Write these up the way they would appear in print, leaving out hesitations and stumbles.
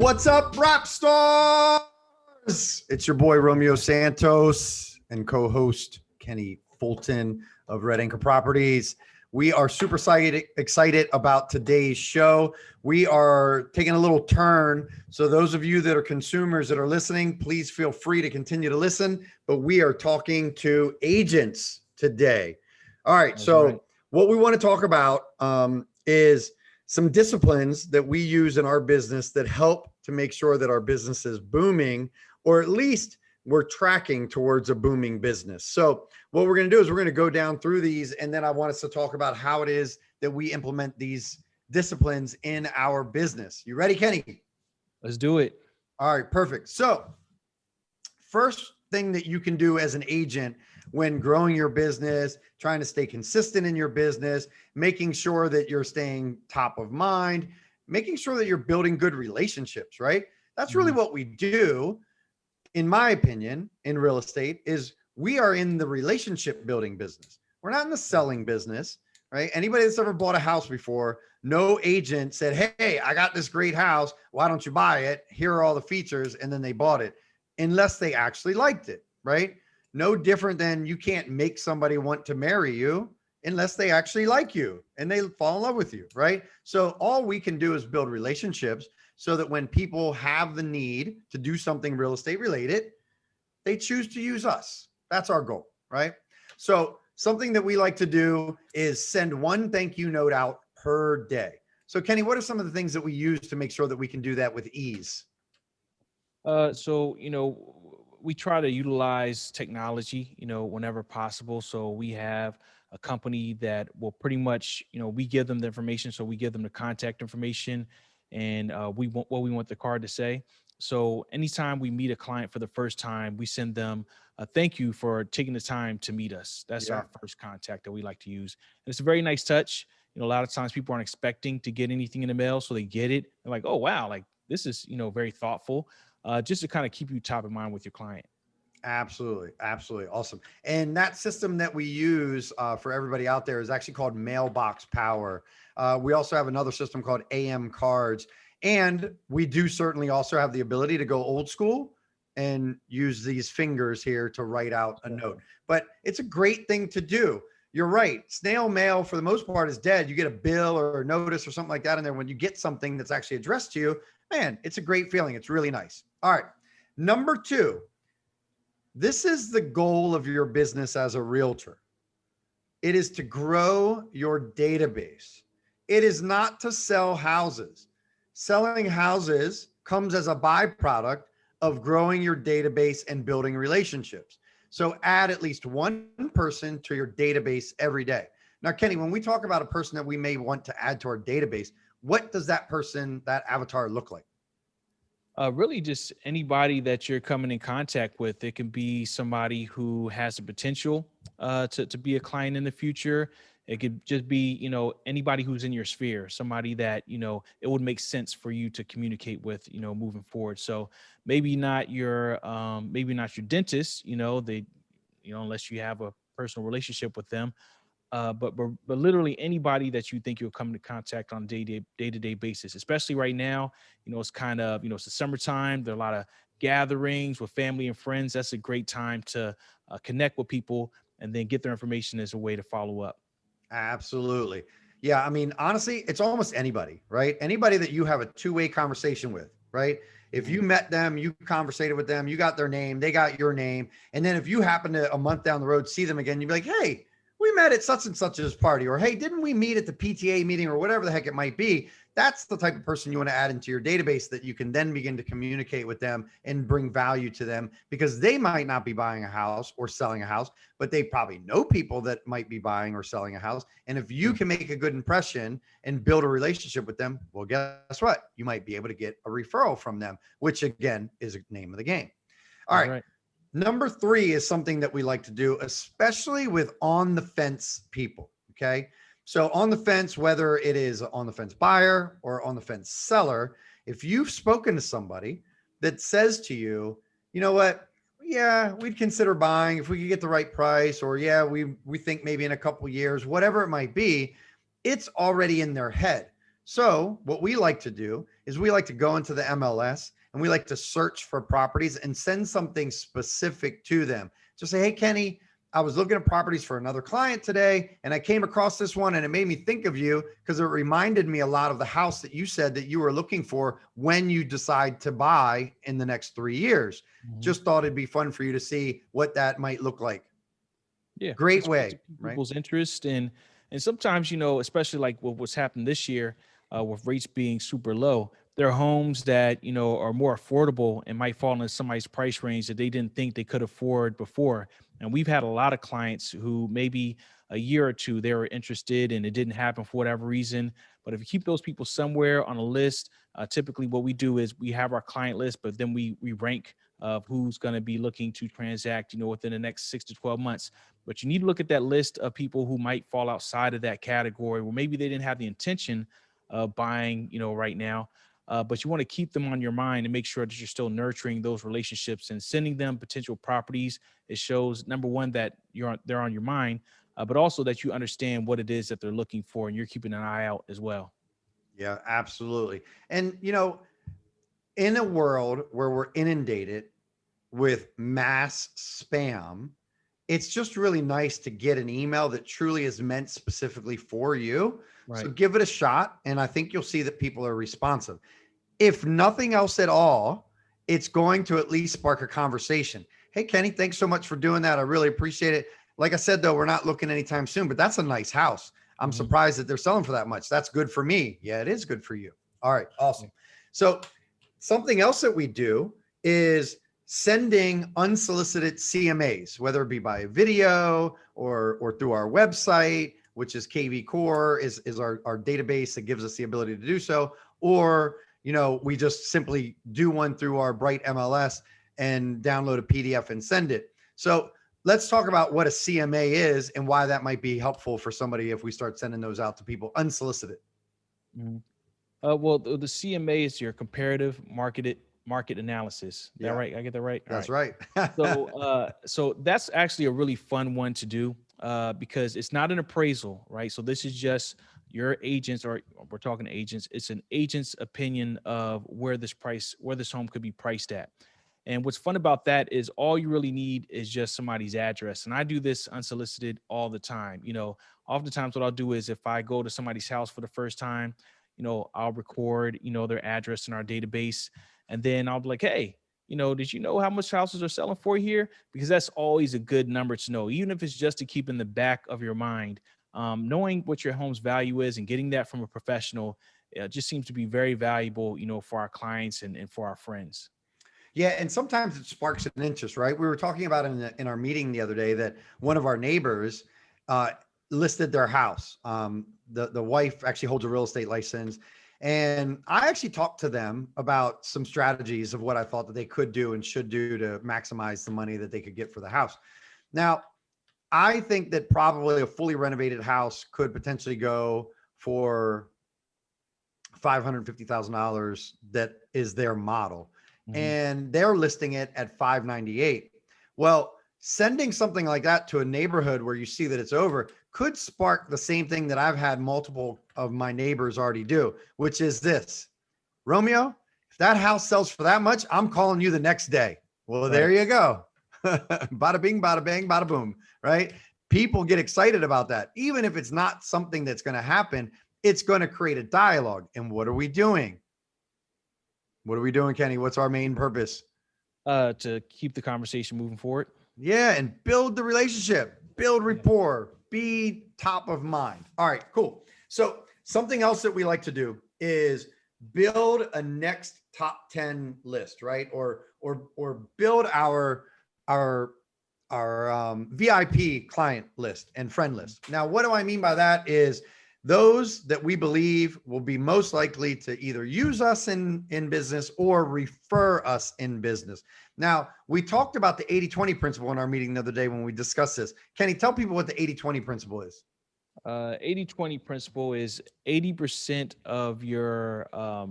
What's up, rap stars? It's your boy Romeo Santos and co-host Kenny Fulton of Red Anchor Properties. We are super excited about today's show. We are taking a little turn. So those of you that are consumers that are listening, please feel free to continue to listen. But we are talking to agents today. All right. That's so right. what we want to talk about is some disciplines that we use in our business that help to make sure that our business is booming, or at least we're tracking towards a booming business. So what we're going to do is we're going to go down through these, and then I want us to talk about how it is that we implement these disciplines in our business. You ready, Kenny? Let's do it. All right, perfect. So first thing that you can do as an agent when growing your business, trying to stay consistent in your business, making sure that you're staying top of mind, making sure that you're building good relationships, right? That's really what we do, in my opinion, in real estate, is we are in the relationship building business. We're not in the selling business, right? Anybody that's ever bought a house before, no agent said, hey, I got this great house. Why don't you buy it? Here are all the features. And then they bought it, unless they actually liked it, right? No different than you can't make somebody want to marry you unless they actually like you and they fall in love with you, right? So all we can do is build relationships so that when people have the need to do something real estate related, they choose to use us. That's our goal, right? So something that we like to do is send one thank you note out per day. So Kenny, what are some of the things that we use to make sure that we can do that with ease? We try to utilize technology, whenever possible. So we have a company that will pretty much, we give them the information. So we give them the contact information and we want what we want the card to say. So anytime we meet a client for the first time, we send them a thank you for taking the time to meet us. That's our first contact that we like to use. And it's a very nice touch. A lot of times people aren't expecting to get anything in the mail. So they get it. They're like, oh, wow, like this is, very thoughtful. Just to kind of keep you top of mind with your client. Absolutely. Absolutely. Awesome. And that system that we use for everybody out there is actually called Mailbox Power. We also have another system called AM Cards. And we do certainly also have the ability to go old school and use these fingers here to write out a note. But it's a great thing to do. You're right. Snail mail, for the most part, is dead. You get a bill or a notice or something like that in there. When you get something that's actually addressed to you, man, it's a great feeling. It's really nice. All right. Number 2, this is the goal of your business as a realtor. It is to grow your database. It is not to sell houses. Selling houses comes as a byproduct of growing your database and building relationships. So add at least one person to your database every day. Now, Kenny, when we talk about a person that we may want to add to our database, what does that person, that avatar look like? Really just anybody that you're coming in contact with. It can be somebody who has the potential to be a client in the future. It could just be, anybody who's in your sphere, somebody that, it would make sense for you to communicate with, moving forward. So maybe not your dentist, unless you have a personal relationship with them. But literally anybody that you think you'll come into contact on day-to-day basis, especially right now, it's kind of, it's the summertime. There are a lot of gatherings with family and friends. That's a great time to connect with people and then get their information as a way to follow up. Absolutely. Yeah. I mean, honestly, it's almost anybody, right? Anybody that you have a two-way conversation with, right? If you met them, you conversated with them, you got their name, they got your name. And then if you happen to a month down the road, see them again, you'd be like, hey, we met at such and such's party, or, hey, didn't we meet at the PTA meeting, or whatever the heck it might be. That's the type of person you want to add into your database that you can then begin to communicate with them and bring value to them, because they might not be buying a house or selling a house, but they probably know people that might be buying or selling a house. And if you can make a good impression and build a relationship with them, well, guess what? You might be able to get a referral from them, which again is the name of the game. All right. Number 3 is something that we like to do, especially with on the fence people. Okay. So on the fence, whether it is on the fence buyer or on the fence seller, if you've spoken to somebody that says to you, you know what? Yeah, we'd consider buying if we could get the right price, or yeah, we think maybe in a couple of years, whatever it might be, it's already in their head. So what we like to do is we like to go into the MLS and we like to search for properties and send something specific to them. Just say, hey, Kenny, I was looking at properties for another client today and I came across this one and it made me think of you because it reminded me a lot of the house that you said that you were looking for when you decide to buy in the next 3 years. Mhm. Just thought it'd be fun for you to see what that might look like. Yeah, Great just ways to way, keep right? people's interest, and sometimes, especially like what's happened this year, with rates being super low, there are homes that are more affordable and might fall into somebody's price range that they didn't think they could afford before. And we've had a lot of clients who maybe a year or two they were interested and it didn't happen for whatever reason. But if you keep those people somewhere on a list, typically what we do is we have our client list, but then we rank of who's going to be looking to transact, within the next 6 to 12 months. But you need to look at that list of people who might fall outside of that category, where maybe they didn't have the intention of buying, right now. But you want to keep them on your mind and make sure that you're still nurturing those relationships and sending them potential properties. It shows, number one, that they're on your mind, but also that you understand what it is that they're looking for and you're keeping an eye out as well. Yeah, absolutely. And, in a world where we're inundated with mass spam, it's just really nice to get an email that truly is meant specifically for you. So Right. give it a shot, and I think you'll see that people are responsive. If nothing else at all, it's going to at least spark a conversation. Hey, Kenny, thanks so much for doing that. I really appreciate it. Like I said, though, we're not looking anytime soon, but that's a nice house. I'm Mhm. surprised that they're selling for that much. That's good for me. Yeah, it is good for you. All right, Yeah. awesome. So something else that we do is sending unsolicited CMAs, whether it be by video or through our website, which is KV Core, is our database that gives us the ability to do so, or we just simply do one through our Bright MLS and download a PDF and send it. So let's talk about what a CMA is and why that might be helpful for somebody if we start sending those out to people unsolicited. Mhm. Well, the CMA is your comparative market analysis. Is that Yeah, right? I get that right? All that's right. right. So that's actually a really fun one to do, because it's not an appraisal, right? So this is just your agents, or we're talking agents. It's an agent's opinion of where this home could be priced at. And what's fun about that is all you really need is just somebody's address. And I do this unsolicited all the time. Oftentimes what I'll do is if I go to somebody's house for the first time, I'll record, their address in our database. And then I'll be like, hey, did you know how much houses are selling for here? Because that's always a good number to know, even if it's just to keep in the back of your mind. Knowing what your home's value is and getting that from a professional just seems to be very valuable, for our clients and for our friends. Yeah, and sometimes it sparks an interest, right? We were talking about in our meeting the other day that one of our neighbors uh, listed their house. The wife actually holds a real estate license, and I actually talked to them about some strategies of what I thought that they could do and should do to maximize the money that they could get for the house. Now, I think that probably a fully renovated house could potentially go for $550,000. That is their model. Mhm. And they're listing it at 598. Well, sending something like that to a neighborhood where you see that it's over could spark the same thing that I've had multiple of my neighbors already do, which is this: Romeo, if that house sells for that much, I'm calling you the next day. Well, there Right. you go. Bada bing, bada bang, bada boom, right? People get excited about that. Even if it's not something that's going to happen, it's going to create a dialogue. And what are we doing? What are we doing, Kenny? What's our main purpose? To keep the conversation moving forward. Yeah, and build the relationship, build Yeah. rapport, be top of mind. All right, cool. So, something else that we like to do is build a next top 10 list, right? Or build our VIP client list and friend list. Now, what do I mean by that is those that we believe will be most likely to either use us in business or refer us in business. Now, we talked about the 80-20 principle in our meeting the other day when we discussed this. Kenny, tell people what the 80-20 principle is. 80/20 principle is 80% of your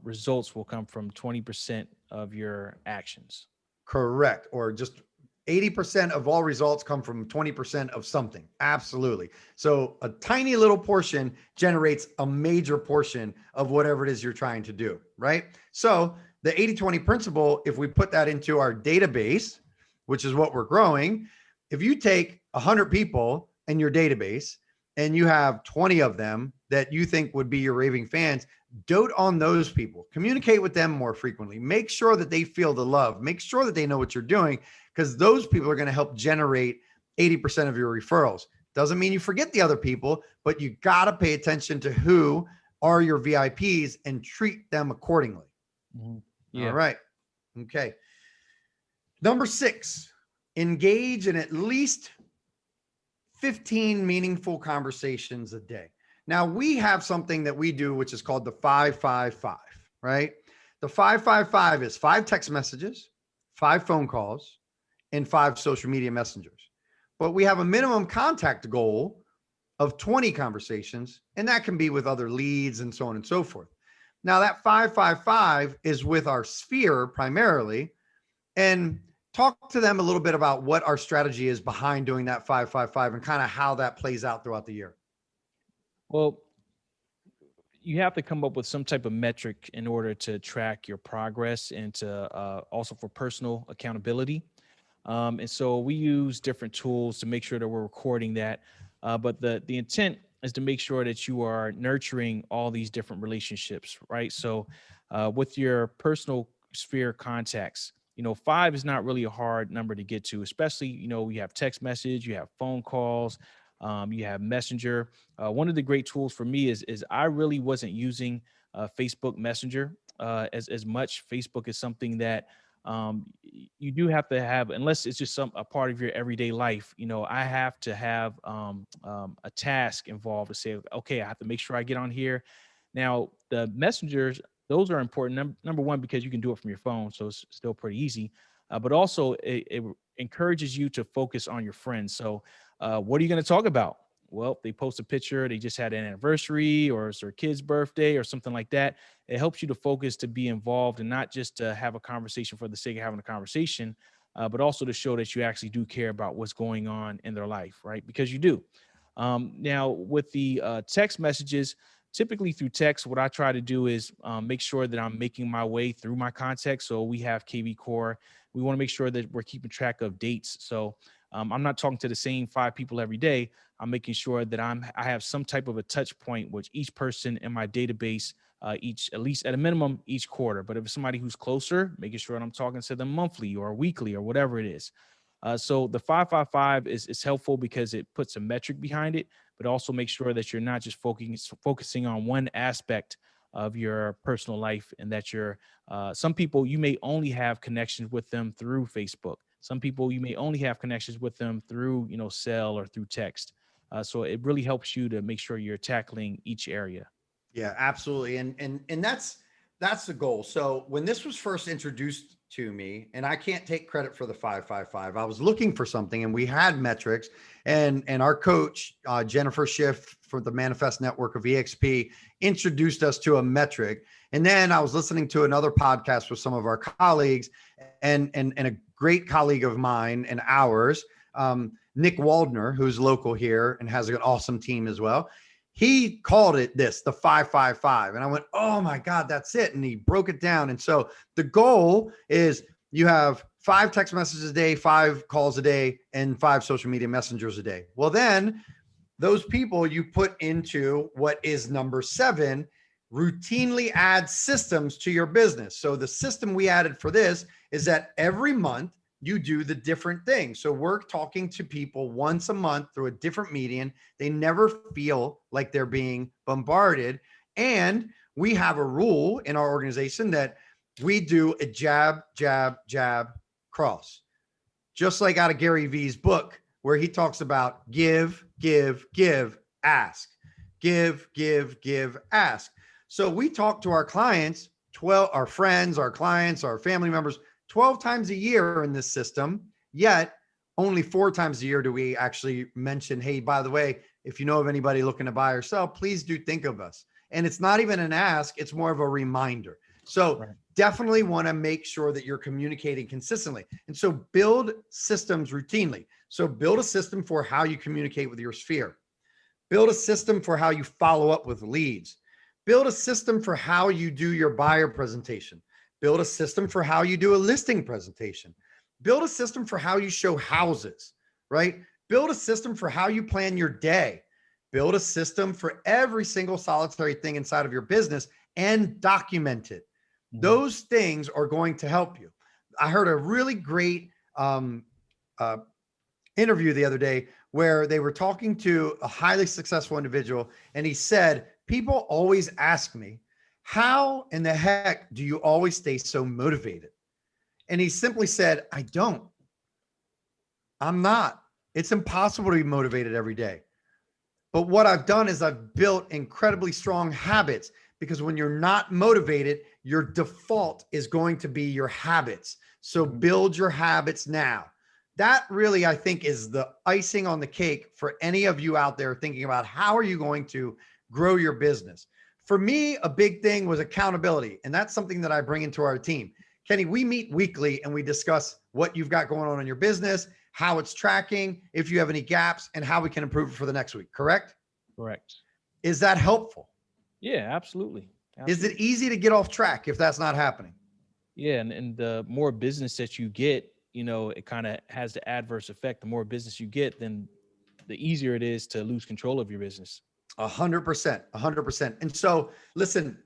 results will come from 20% of your actions. Correct. Or just 80% of all results come from 20% of something. Absolutely. So a tiny little portion generates a major portion of whatever it is you're trying to do, right? So the 80-20 principle, if we put that into our database, which is what we're growing, if you take 100 people in your database and you have 20 of them that you think would be your raving fans, dote on those people, communicate with them more frequently, make sure that they feel the love, make sure that they know what you're doing, because those people are going to help generate 80% of your referrals. Doesn't mean you forget the other people, but you got to pay attention to who are your VIPs and treat them accordingly. Mm-hmm. Yeah. All right. Okay. Number 6, engage in at least 15 meaningful conversations a day. Now we have something that we do, which is called the 5-5-5, right? The 5-5-5 is 5 text messages, 5 phone calls, and 5 social media messengers. But we have a minimum contact goal of 20 conversations, and that can be with other leads and so on and so forth. Now that 5-5-5 is with our sphere primarily, and talk to them a little bit about what our strategy is behind doing that 5-5-5 and kind of how that plays out throughout the year. Well, you have to come up with some type of metric in order to track your progress and to also for personal accountability. And so we use different tools to make sure that we're recording that. But the intent is to make sure that you are nurturing all these different relationships, right? So with your personal sphere contacts, 5 is not really a hard number to get to, especially, you have text message, you have phone calls, you have Messenger. One of the great tools for me is I really wasn't using Facebook Messenger as much. Facebook is something that you do have to have, unless it's just a part of your everyday life. I have to have a task involved to say, okay, I have to make sure I get on here. Now, the messengers, those are important. Number one, because you can do it from your phone, so it's still pretty easy. But also, it encourages you to focus on your friends. So, what are you going to talk about? Well, they post a picture, they just had an anniversary or it's their kid's birthday or something like that. It helps you to focus, to be involved, and not just to have a conversation for the sake of having a conversation, but also to show that you actually do care about what's going on in their life, right? Because you do. Now, with the text messages, typically through text, what I try to do is make sure that I'm making my way through my context. So we have KV Core. We want to make sure that we're keeping track of dates. So I'm not talking to the same 5 people every day. I'm making sure that I have some type of a touch point with each person in my database, at least at a minimum each quarter. But if it's somebody who's closer, making sure that I'm talking to them monthly or weekly or whatever it is. So the 5-5-5 is helpful because it puts a metric behind it, but also make sure that you're not just focusing on one aspect of your personal life, and that some people, you may only have connections with them through Facebook. Some people, you may only have connections with them through, cell or through text. So it really helps you to make sure you're tackling each area. Yeah, absolutely. And that's the goal. So when this was first introduced to me, and I can't take credit for the 5-5-5, I was looking for something, and we had metrics, and our coach, Jennifer Schiff for the Manifest Network of EXP, introduced us to a metric. And then I was listening to another podcast with some of our colleagues, and a great colleague of mine and ours, Nick Waldner, who's local here and has an awesome team as well. He called it the 5-5-5. And I went, oh my God, that's it. And he broke it down. And so the goal is you have 5 text messages a day, 5 calls a day, and 5 social media messengers a day. Well, then those people you put into what is number 7, routinely add systems to your business. So the system we added for this is that every month you do the different things. So we're talking to people once a month through a different medium. They never feel like they're being bombarded. And we have a rule in our organization that we do a jab, jab, jab, cross. Just like out of Gary Vee's book, where he talks about give, give, give, ask. Give, give, give, ask. So we talk to our clients, our friends, our clients, our family members, 12 times a year in this system, yet only 4 times a year do we actually mention, hey, by the way, if you know of anybody looking to buy or sell, please do think of us. And it's not even an ask, it's more of a reminder. So definitely want to make sure that you're communicating consistently. And so build systems routinely. So build a system for how you communicate with your sphere. Build a system for how you follow up with leads. Build a system for how you do your buyer presentation. Build a system for how you do a listing presentation. Build a system for how you show houses, right? Build a system for how you plan your day. Build a system for every single solitary thing inside of your business and document it. Those things are going to help you. I heard a really great interview the other day where they were talking to a highly successful individual, and he said, people always ask me, how in the heck do you always stay so motivated? And he simply said, I don't. I'm not. It's impossible to be motivated every day. But what I've done is I've built incredibly strong habits, because when you're not motivated, your default is going to be your habits. So build your habits now. That really, I think, is the icing on the cake for any of you out there thinking about how are you going to grow your business. For me, a big thing was accountability. And that's something that I bring into our team. Kenny, we meet weekly and we discuss what you've got going on in your business, how it's tracking, if you have any gaps, and how we can improve it for the next week. Correct? Correct. Is that helpful? Yeah, absolutely. Is it easy to get off track if that's not happening? Yeah. And the more business that you get, it kind of has the adverse effect. The more business you get, then the easier it is to lose control of your business. 100%, 100%. And so listen,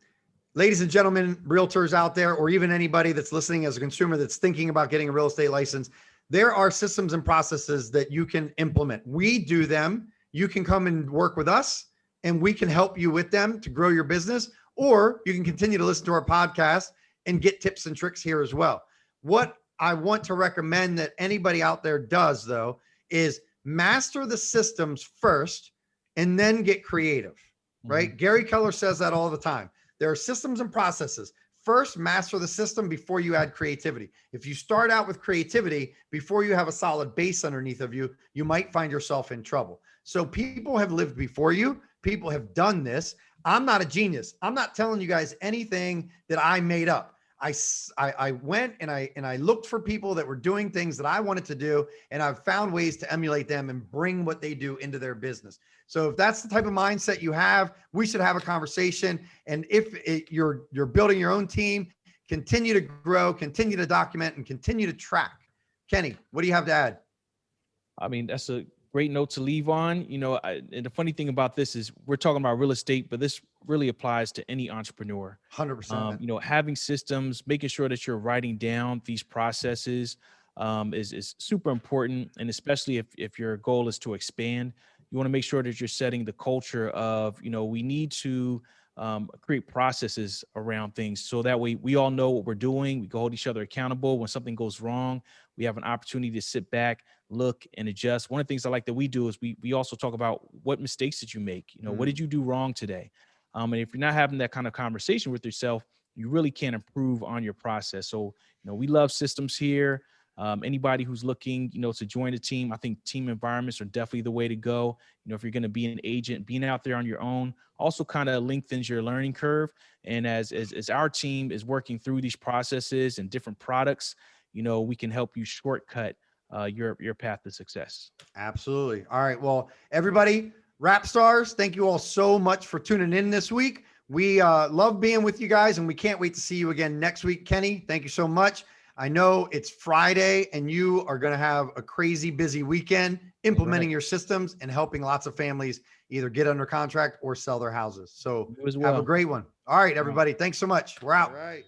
ladies and gentlemen, realtors out there, or even anybody that's listening as a consumer that's thinking about getting a real estate license, there are systems and processes that you can implement. We do them. You can come and work with us and we can help you with them to grow your business, or you can continue to listen to our podcast and get tips and tricks here as well. What I want to recommend that anybody out there does, though, is master the systems first and then get creative, right? Gary Keller says that all the time. There are systems and processes. First, master the system before you add creativity. If you start out with creativity before you have a solid base underneath of you, you might find yourself in trouble. So people have lived before you. People have done this. I'm not a genius. I'm not telling you guys anything that I made up. I went and I looked for people that were doing things that I wanted to do, and I've found ways to emulate them and bring what they do into their business. So if that's the type of mindset you have, we should have a conversation. And if you're building your own team, continue to grow, continue to document, and continue to track. Kenny, what do you have to add? I mean, that's a great note to leave on. And the funny thing about this is we're talking about real estate, but this really applies to any entrepreneur. 100%. Having systems, making sure that you're writing down these processes is super important. And especially if your goal is to expand, you want to make sure that you're setting the culture of, we need to create processes around things. So that way we all know what we're doing. We can hold each other accountable. When something goes wrong, we have an opportunity to sit back, look, and adjust. One of the things I like that we do is we also talk about what mistakes did you make? What did you do wrong today? And if you're not having that kind of conversation with yourself, you really can't improve on your process. So, we love systems here. Anybody who's looking, to join a team, I think team environments are definitely the way to go. If you're going to be an agent, being out there on your own also kind of lengthens your learning curve. And as our team is working through these processes and different products, we can help you shortcut your path to success. Absolutely. All right. Well, everybody, rap stars, thank you all so much for tuning in this week. We love being with you guys, and we can't wait to see you again next week. Kenny, thank you so much. I know it's Friday and you are going to have a crazy busy weekend implementing your systems and helping lots of families either get under contract or sell their houses. So have a great one. All right, everybody. Thanks so much. We're out. All right.